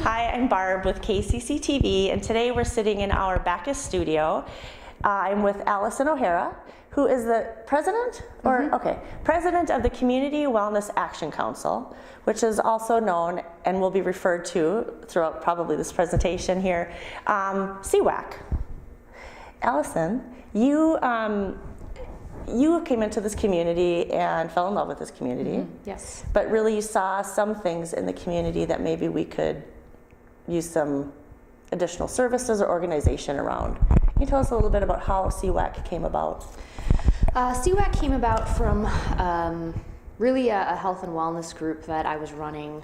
Hi, I'm Barb with KCC TV, and today we're sitting in our Bacchus studio. I'm with Allison O'Hara, who is the president, president of the Community Wellness Action Council, which is also known and will be referred to throughout probably this presentation here, CWAC. Allison, you came into this community and fell in love with this community. Yes. But really you saw some things in the community that maybe we could use some additional services or organization around. Can you tell us a little bit about how CWAC came about? CWAC came about from really a health and wellness group that I was running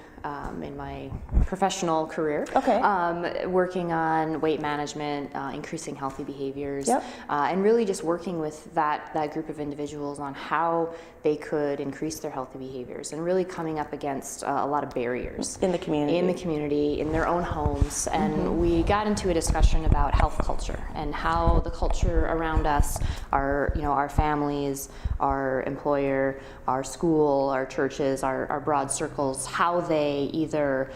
in my professional career. Okay. Working on weight management, increasing healthy behaviors, Yep. And really just working with that group of individuals on how they could increase their healthy behaviors, and really coming up against a lot of barriers In the community. in their own homes. And we got into a discussion about health culture and how the culture around us, our families, our employer, our school, our churches, our broad circles, how they either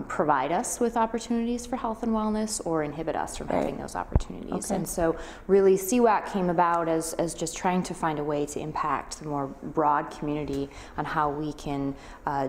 provide us with opportunities for health and wellness or inhibit us from having those opportunities. Okay. And so really CWAC came about as just trying to find a way to impact the more broad community on how we can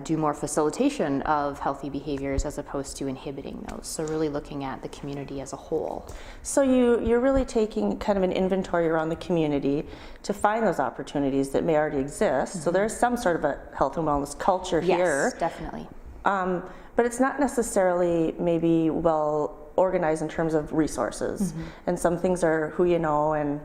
do more facilitation of healthy behaviors as opposed to inhibiting those. So really looking at the community as a whole. So you're really taking kind of an inventory around the community to find those opportunities that may already exist. So there's some sort of a health and wellness culture here. Yes, definitely. But it's not necessarily maybe well organized in terms of resources. And some things are who you know and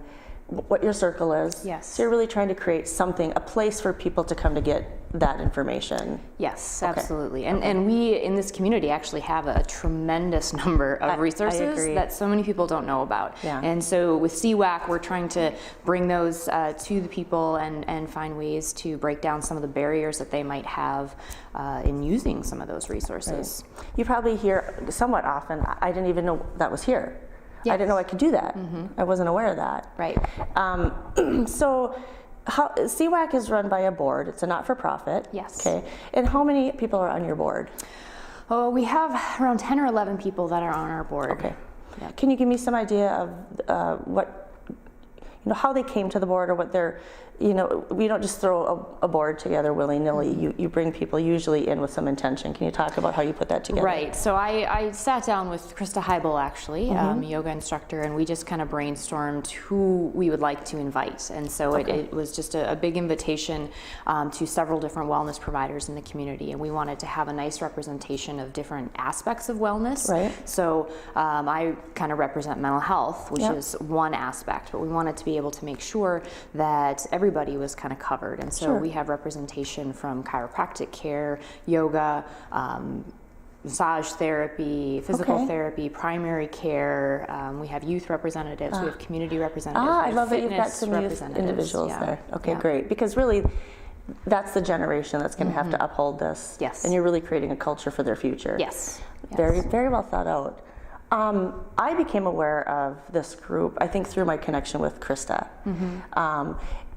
what your circle is. Yes. So you're really trying to create something, a place for people to come to get that information. Yes, absolutely. And we in this community actually have a tremendous number of resources that so many people don't know about. Yeah. And so with CWAC, we're trying to bring those to the people and find ways to break down some of the barriers that they might have in using some of those resources. Right. You probably hear somewhat often, I didn't even know that was here. Yes. I didn't know I could do that. I wasn't aware of that. Right. So CWAC is run by a board. It's a not-for-profit. Yes. Okay. And how many people are on your board? Oh, we have around 10 or 11 people that are on our board. Okay. Yep. Can you give me some idea of how they came to the board, or what they're, we don't just throw a board together willy-nilly. You bring people usually in with some intention. Can you talk about how you put that together? Right. So I sat down with Krista Heibel, actually, a yoga instructor, and we just kind of brainstormed who we would like to invite. And so it was just a big invitation to several different wellness providers in the community, and we wanted to have a nice representation of different aspects of wellness. Right. So I kind of represent mental health, which is one aspect, but we wanted to be able to make sure that everybody was kind of covered. And so we have representation from chiropractic care, yoga, massage therapy, physical therapy, primary care. We have youth representatives, we have community representatives. I love that you've got some youth individuals there. Okay, great. Because really, that's the generation that's going to have to uphold this. Yes. And you're really creating a culture for their future. Yes. Very, very well thought out. I became aware of this group, I think, through my connection with Krista.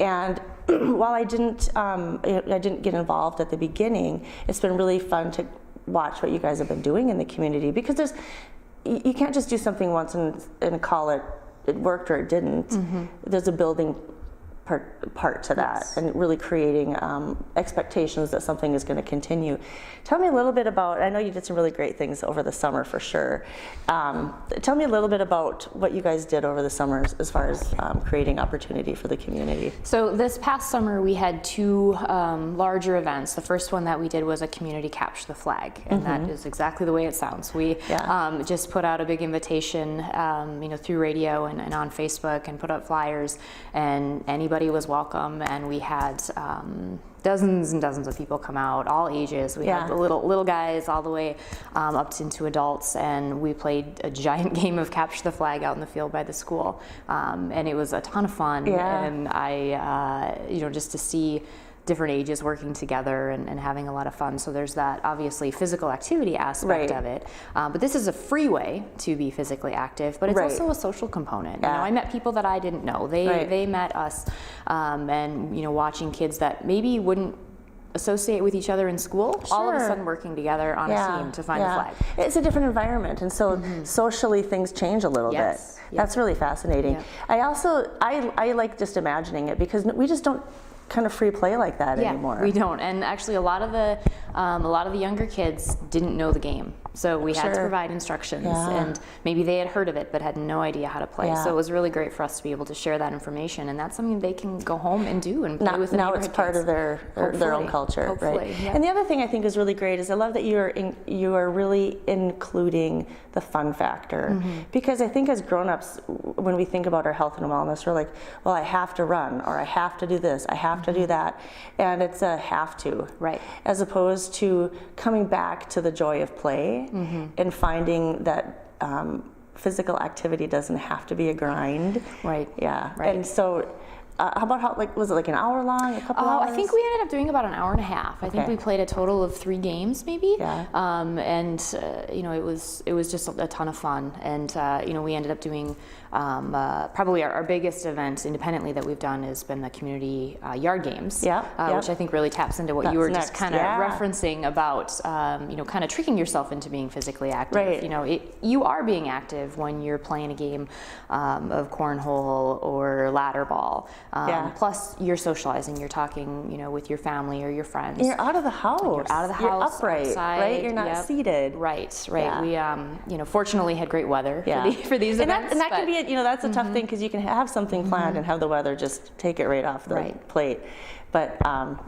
And while I didn't get involved at the beginning, it's been really fun to watch what you guys have been doing in the community, because you can't just do something once and call it worked or it didn't. There's a building part to that, and really creating expectations that something is going to continue. Tell me a little bit about, I know you did some really great things over the summer for sure. Tell me a little bit about what you guys did over the summer as far as creating opportunity for the community. So this past summer we had two larger events. The first one that we did was a community Capture the Flag, and that is exactly the way it sounds. We just put out a big invitation through radio and on Facebook, and put up flyers, and anybody was welcome, and we had dozens and dozens of people come out, all ages. We had the little guys all the way up into adults, and we played a giant game of Capture the Flag out in the field by the school, and it was a ton of fun. And I just to see different ages working together and having a lot of fun. So there's that obviously physical activity aspect of it. But this is a free way to be physically active, but it's also a social component. You know, I met people that I didn't know. They met us, and watching kids that maybe wouldn't associate with each other in school, all of a Sure. sudden working together on a team to find the flag. It's a different environment, and so socially things change a little Yes. bit. That's really fascinating. Yeah. I like just imagining it because we just don't kind of free play like that anymore. We don't, and actually a lot of the younger kids didn't know the game, so we had to provide instructions, and maybe they had heard of it but had no idea how to play. Yeah. So it was really great for us to be able to share that information, and that's something they can go home and do and play with the Now it's neighborhood part kids. of their own Hopefully. culture, Hopefully, right? yeah. And the other thing I think is really great is I love that you are really including the fun factor, because I think as grown-ups, when we think about our health and wellness, we're like, well, I have to run, or I have to do this, I have to do that, and it's a have to, Right. as opposed to coming back to the joy of play and finding that physical activity doesn't have to be a grind. Right. Yeah. Right. And so, how about was it like an hour long, a couple hours? I think we ended up doing about an hour and a half. I think Okay. we played a total of 3 games, maybe. Yeah. It was just a ton of fun, and we ended up doing probably our biggest event independently that we've done has been the community yard games. Yep. Which I think really taps into what That's you were next, just kind of yeah. referencing about, kind of tricking yourself into being physically active. Right. You are being active when you're playing a game of cornhole or ladder ball. Plus, you're socializing. You're talking, with your family or your friends. And you're out of the house. You're out of the You're house, upright, outside, right? You're not seated. Right. Yeah. We, fortunately had great weather for these and events. that can be, that's a tough thing because you can have something planned and have the weather just take it right off the Right. plate. But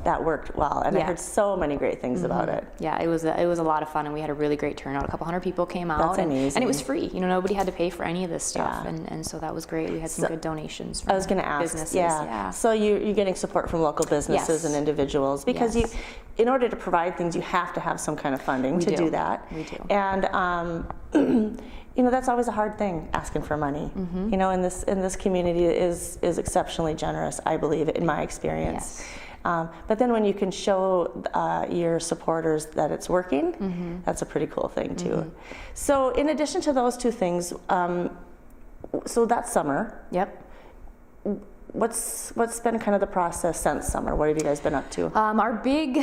that worked well, and I heard so many great things about it. Yeah, it was a lot of fun, and we had a really great turnout. A couple hundred people came out. That's amazing. And it was free. Nobody had to pay for any of this stuff, Yeah. and so that was great. We had some good donations from I was going to ask, businesses. So you're getting support from local businesses Yes. and individuals because Yes. in order to provide things, you have to have some kind of funding to do that. We do. And that's always a hard thing, asking for money. In this community is exceptionally generous, I believe, in my experience. Yes. But then when you can show your supporters that it's working, that's a pretty cool thing too. So in addition to those two things, so that summer, Yep. what's been kind of the process since summer? What have you guys been up to? Our big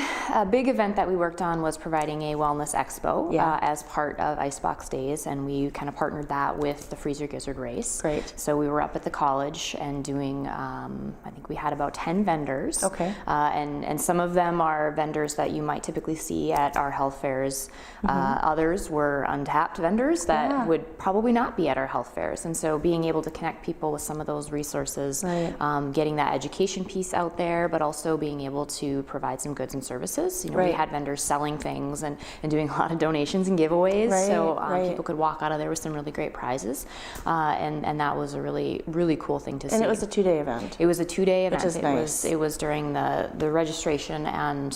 event that we worked on was providing a wellness expo as part of Icebox Days, and we kind of partnered that with the Freezer Gizzard Race. Great. So we were up at the college and doing, I think we had about 10 vendors. Okay. And some of them are vendors that you might typically see at our health fairs. Others were untapped vendors that would probably not be at our health fairs. And so being able to connect people with some of those resources, Right. Getting that education piece out there, but also being able to provide some goods and services. We Right. had vendors selling things and doing a lot of donations and giveaways, Right, so right. people could walk out of there with some really great prizes, and that was a really, really cool thing to see. And it was a 2-day event. It was a 2-day event. is nice. It was during the registration and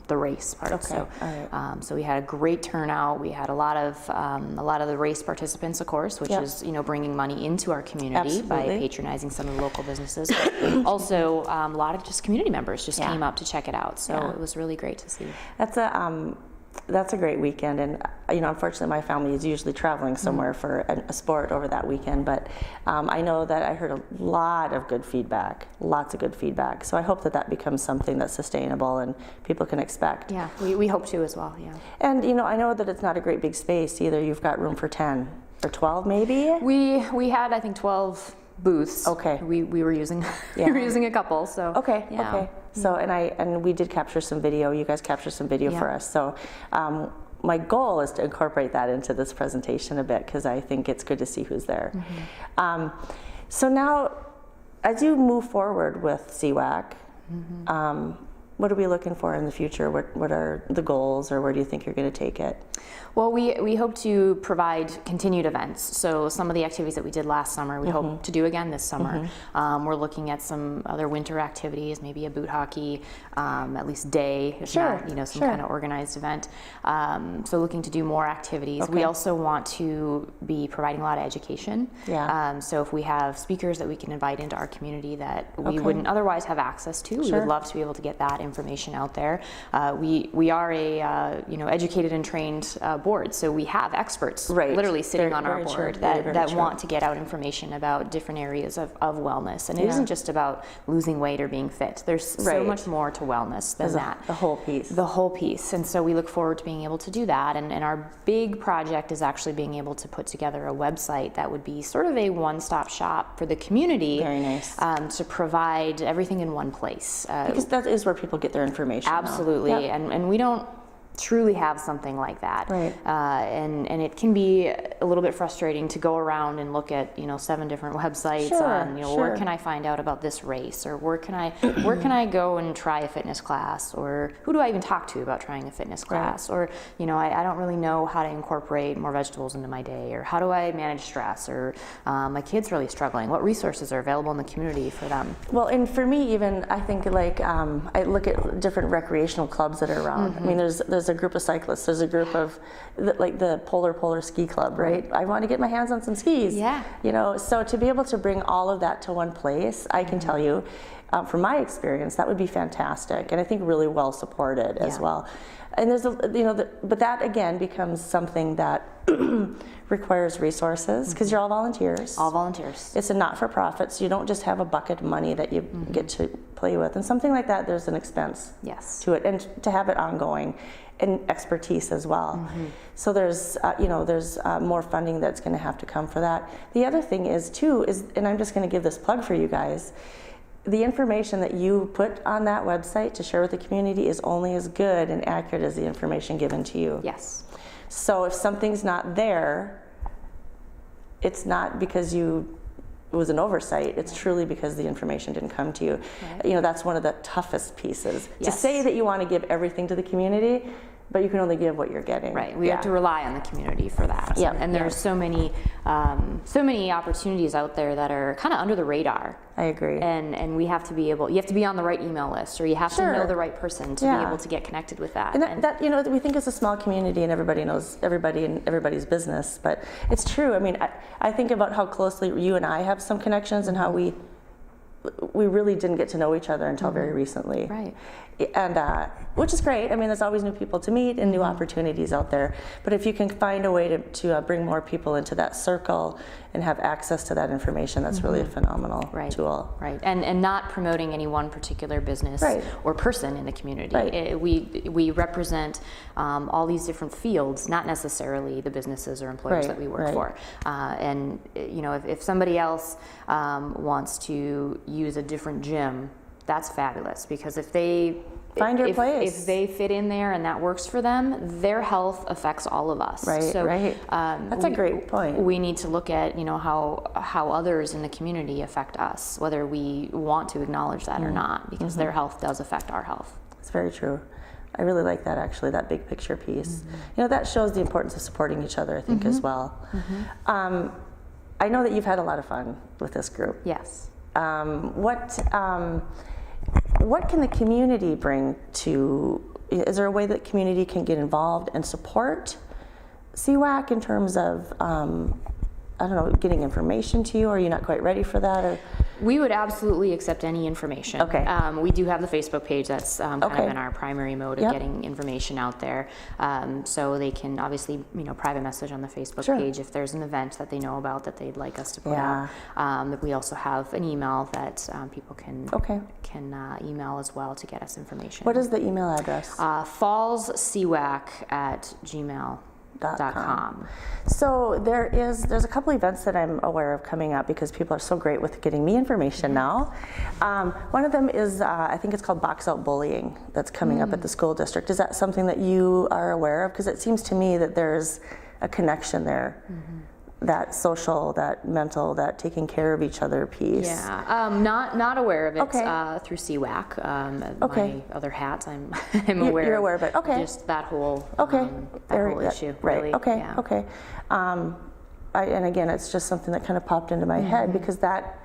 the race part. Okay, So, all right. so we had a great turnout. We had a lot of the race participants, of course, which Yep. is bringing money into our community by Absolutely. patronizing some of the local businesses. But also, a lot of just community members just came up to check it out. So it was really great to see. That's a great weekend, and unfortunately my family is usually traveling somewhere for a sport over that weekend, but I know that I heard a lot of good feedback, lots of good feedback, so I hope that becomes something that's sustainable and people can expect. Yeah, we hope to as well. Yeah. And I know that it's not a great big space either. You've got room for 10 or 12 maybe? We had, I think, 12 booths. Okay. We were using we were using a couple. So Okay. yeah. Okay. So and we did capture some video. You guys captured some video for us. So my goal is to incorporate that into this presentation a bit because I think it's good to see who's there. So now, as you move forward with CWAC, what are we looking for in the future? What are the goals, or where do you think you're going to take it? Well, we hope to provide continued events. So some of the activities that we did last summer, we hope to do again this summer. We're looking at some other winter activities, maybe a boot hockey, at least day, if not, some kind of organized event. So looking to do more activities. We also want to be providing a lot of education. Yeah. So if we have speakers that we can invite into our community that we wouldn't otherwise have access to, we would love to be able to get that information out there. We are a educated and trained board, so we have experts literally sitting on our board that want to get out information about different areas of wellness. And it isn't just about losing weight or being fit. There's so much more to wellness than that. The whole piece. The whole piece. And so we look forward to being able to do that. And our big project is actually being able to put together a website that would be sort of a one-stop shop for the community. Very nice. To provide everything in one place. Because that is where people get their information. Absolutely. Yep. And we don't truly have something like that. Right. And it can be a little bit frustrating to go around and look at 7 different websites on where can I find out about this race, or where can I go and try a fitness class, or who do I even talk to about trying a fitness class, or I don't really know how to incorporate more vegetables into my day, or how do I manage stress, or my kid's really struggling. What resources are available in the community for them? Well, and for me, even I think I look at different recreational clubs that are around. I mean, there's a group of cyclists. There's a group of the Polar Ski Club, right? I want to get my hands on some skis. Yeah. So to be able to bring all of that to one place, I can tell you, from my experience, that would be fantastic, and I think really well supported as well. And there's but that again becomes something that requires resources, because you're all volunteers. All volunteers. It's a not-for-profit, so you don't just have a bucket of money that you get to play with. And something like that, there's an expense to it, and to have it ongoing, and expertise as well. So there's more funding that's going to have to come for that. The other thing is, and I'm just going to give this plug for you guys, the information that you put on that website to share with the community is only as good and accurate as the information given to you. Yes. So if something's not there, it's not because it was an oversight. It's truly because the information didn't come to you. That's one of the toughest pieces. To say that you want to give everything to the community, but you can only give what you're getting. Right. We have to rely on the community for that. Yeah. And there's so many opportunities out there that are kind of under the radar. I agree. And you have to be on the right email list, or you have to know the right person to be able to get connected with that. And that we think it's a small community and everybody knows everybody and everybody's business, but it's true. I mean, I think about how closely you and I have some connections, and how we really didn't get to know each other until very recently. Right. And which is great. I mean, there's always new people to meet and new opportunities out there. But if you can find a way to bring more people into that circle and have access to that information, that's really a phenomenal tool. Right. And not promoting any one particular business or person in the community. Right. We represent all these different fields, not necessarily the businesses or employers that we work for. And if somebody else wants to use a different gym, that's fabulous, because if they if they fit in there and that works for them, their health affects all of us. That's a great point. We need to look at how others in the community affect us, whether we want to acknowledge that or not, because their health does affect our health. It's very true. I really like that, actually, that big picture piece. That shows the importance of supporting each other, I think, as well. I know that you've had a lot of fun with this group. Yes. What can the community bring to? Is there a way that community can get involved and support CWAC in terms of, getting information to you? Or are you not quite ready for that? Or? We would absolutely accept any information. Okay. We do have the Facebook page that's kind of in our primary mode of getting information out there. So they can obviously, private message on the Facebook page if there's an event that they know about that they'd like us to put out. We also have an email that people can email as well to get us information. What is the email address? fallscwac@gmail.com. So there's a couple events that I'm aware of coming up, because people are so great with getting me information now. One of them is I think it's called Box Out Bullying, that's coming up at the school district. Is that something that you are aware of? Because it seems to me that there's a connection there. That social, that mental, that taking care of each other piece. Yeah, not aware of it through CWAC. My other hats, I'm aware. You're aware of it. Okay. Just that whole issue. Right. Really. Okay. Yeah. Okay. And again, it's just something that kind of popped into my head, because that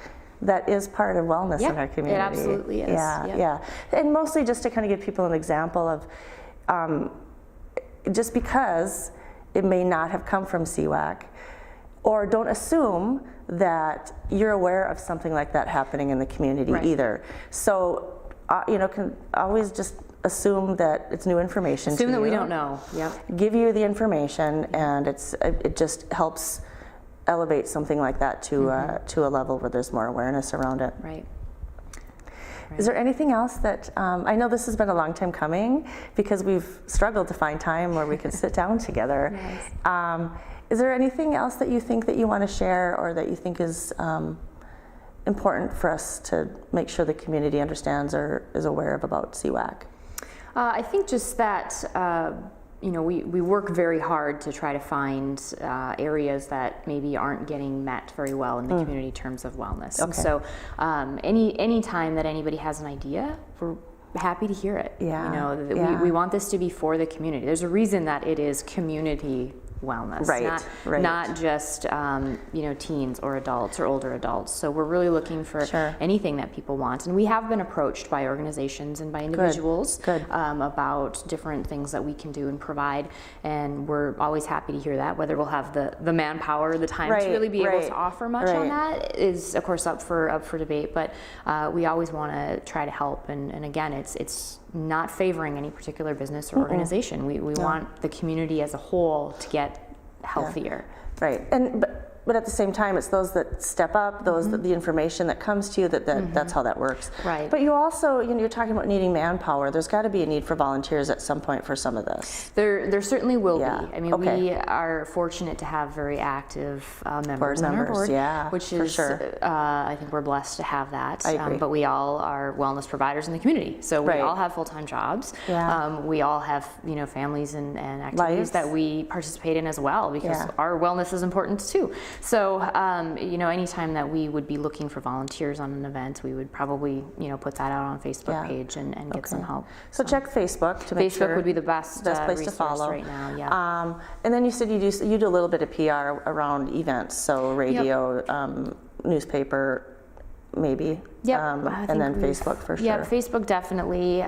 is part of wellness in our community. It absolutely is. Yeah. And mostly just to kind of give people an example of, just because it may not have come from CWAC, or don't assume that you're aware of something like that happening in the community either. So can always just assume that it's new information. Assume to that you. we don't know. Yep. Give you the information, and it just helps elevate something like that to a level where there's more awareness around it. Right. Is there anything else that, I know this has been a long time coming because we've struggled to find time where we could sit down together. Nice. Is there anything else that you think that you want to share or that you think is important for us to make sure the community understands or is aware of about CWAC? I think just that, we work very hard to try to find areas that maybe aren't getting met very well in the community in terms of wellness. Okay. And so any time that anybody has an idea, we're happy to hear it. Yeah. We want this to be for the community. There's a reason that it is community wellness, not just teens or adults or older adults. So we're really looking for anything that people want, and we have been approached by organizations and by individuals about different things that we can do and provide, and we're always happy to hear that. Whether we'll have the manpower or the time to really be able to offer much on that is of course up for debate, but we always want to try to help, and again it's not favoring any particular business or organization. We want the community as a whole to get healthier. Right. But at the same time, it's those that step up, those that the information that comes to you, that's how that works. Right. But you also, you're talking about needing manpower. There's got to be a need for volunteers at some point for some of this. There certainly will be. I mean, Okay. we are fortunate to have very active members on our board, which is, I think we're blessed to have that. I agree. But we all are wellness providers in the community, so we all have full-time jobs. We all have families and activities that we participate in as well, because our wellness is important too. So, anytime that we would be looking for volunteers on an event, we would probably, put that out on Facebook page and get some help. So check Facebook to make sure. Facebook would be the best place to follow right now. And then you said you do a little bit of PR around events, so radio, newspaper, maybe. And then Facebook for sure. Yeah, Facebook definitely.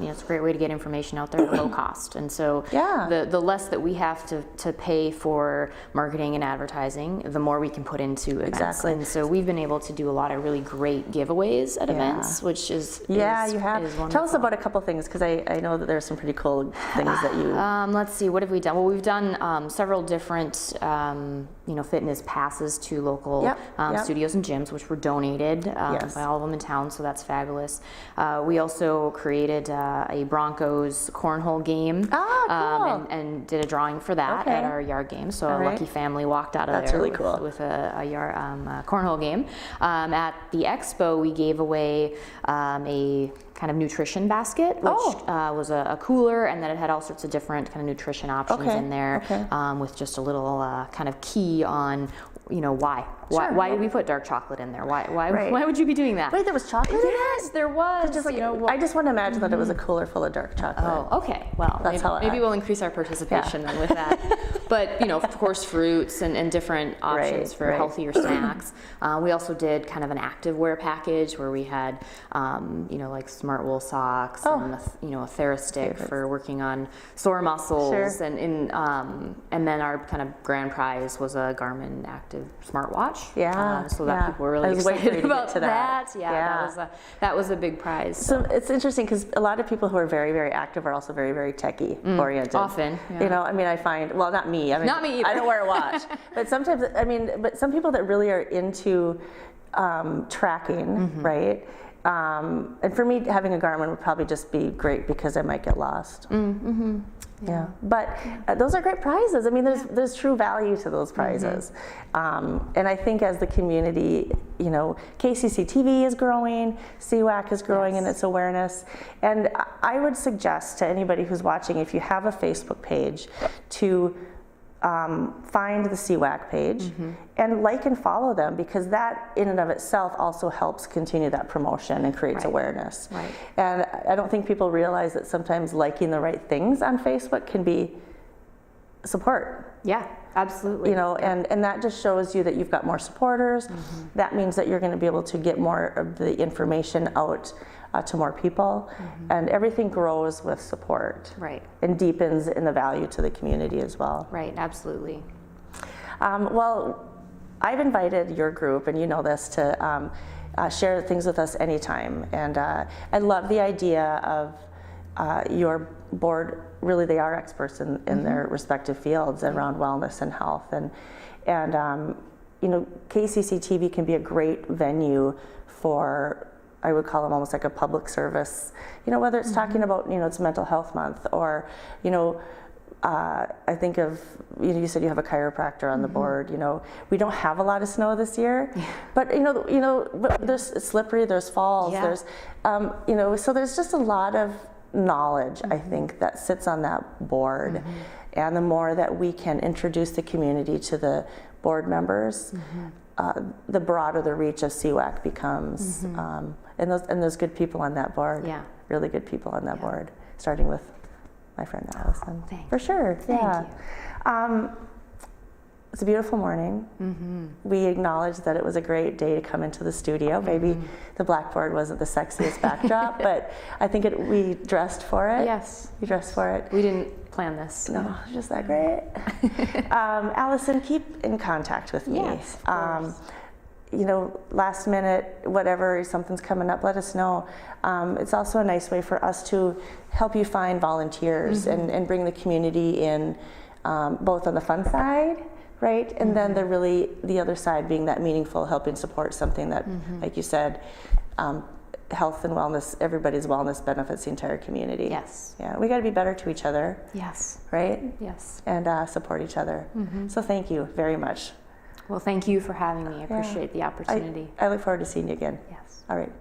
It's a great way to get information out there at low cost. And so the less that we have to pay for marketing and advertising, the more we can put into events. Exactly. And so we've been able to do a lot of really great giveaways at events, which is you have. Is wonderful. Tell us about a couple things, because I know that there's some pretty cool things that you. Let's see, what have we done? Well, we've done several different fitness passes to local studios and gyms, which were donated by all of them in town, so that's fabulous. We also created a Broncos cornhole game and did a drawing for that at our yard game. So a lucky family walked out of there really cool. with a cornhole game. At the expo, we gave away a kind of nutrition basket, which was a cooler, and then it had all sorts of different kind of nutrition options in there, with just a little kind of key on why did we put dark chocolate in there? Why would you be doing that? Wait, there was chocolate in it? Yes, there was. Just I just want to imagine that it was a cooler full of dark chocolate. Oh, okay. Well, maybe we'll increase our participation then with that. But of course, fruits and different options for healthier snacks. We also did kind of an active wear package where we had like smart wool socks and a Therastick for working on sore muscles, and then our kind of grand prize was a Garmin Active smartwatch. So that people were really excited about that. That was a big prize. So it's interesting because a lot of people who are very, very active are also very, very techie oriented. Often. I find, well, not me. Not me either. I don't wear a watch. But sometimes, but some people that really are into tracking, right? And for me, having a Garmin would probably just be great because I might get lost. But those are great prizes. I mean, there's true value to those prizes. And I think as the community, KCC TV is growing, CWAC is growing in its awareness. And I would suggest to anybody who's watching, if you have a Facebook page, to find the CWAC page and like and follow them, because that in and of itself also helps continue that promotion and creates awareness. And I don't think people realize that sometimes liking the right things on Facebook can be support. Yeah, absolutely. And that just shows you that you've got more supporters. That means that you're going to be able to get more of the information out to more people, and everything grows with support, and deepens in the value to the community as well. Absolutely. Well, I've invited your group, and you know this, to share things with us anytime. And I love the idea of your board. Really, they are experts in their respective fields around wellness and health. And you know, KCC-TV can be a great venue for, I would call them almost like a public service, you know, whether it's talking about, you know, it's Mental Health Month, or, you know, I think of, you know, you said you have a chiropractor on the board. You know, we don't have a lot of snow this year, but you know, but it's slippery. There's falls. There's, you know, so there's just a lot of knowledge, I think, that sits on that board, and the more that we can introduce the community to the board members, the broader the reach of CWAC becomes, and those good people on that board, really good people on that board, starting with my friend Allison. Thanks. For sure. Thank you. It's a beautiful morning. We acknowledge that it was a great day to come into the studio. Maybe the blackboard wasn't the sexiest backdrop, but I think we dressed for it. Yes. You dressed for it. We didn't plan this. No, just that great. Allison, keep in contact with me. Yes, of course. You know, last minute, whatever, something's coming up, let us know. It's also a nice way for us to help you find volunteers and bring the community in, both on the fun side, right? And then the other side being that meaningful helping support something that, like you said, health and wellness, everybody's wellness benefits the entire community. Yes. Yeah, we got to be better to each other. Yes. Right? Yes. And support each other. So thank you very much. Well, thank you for having me. I appreciate the opportunity. I look forward to seeing you again. Yes. All right.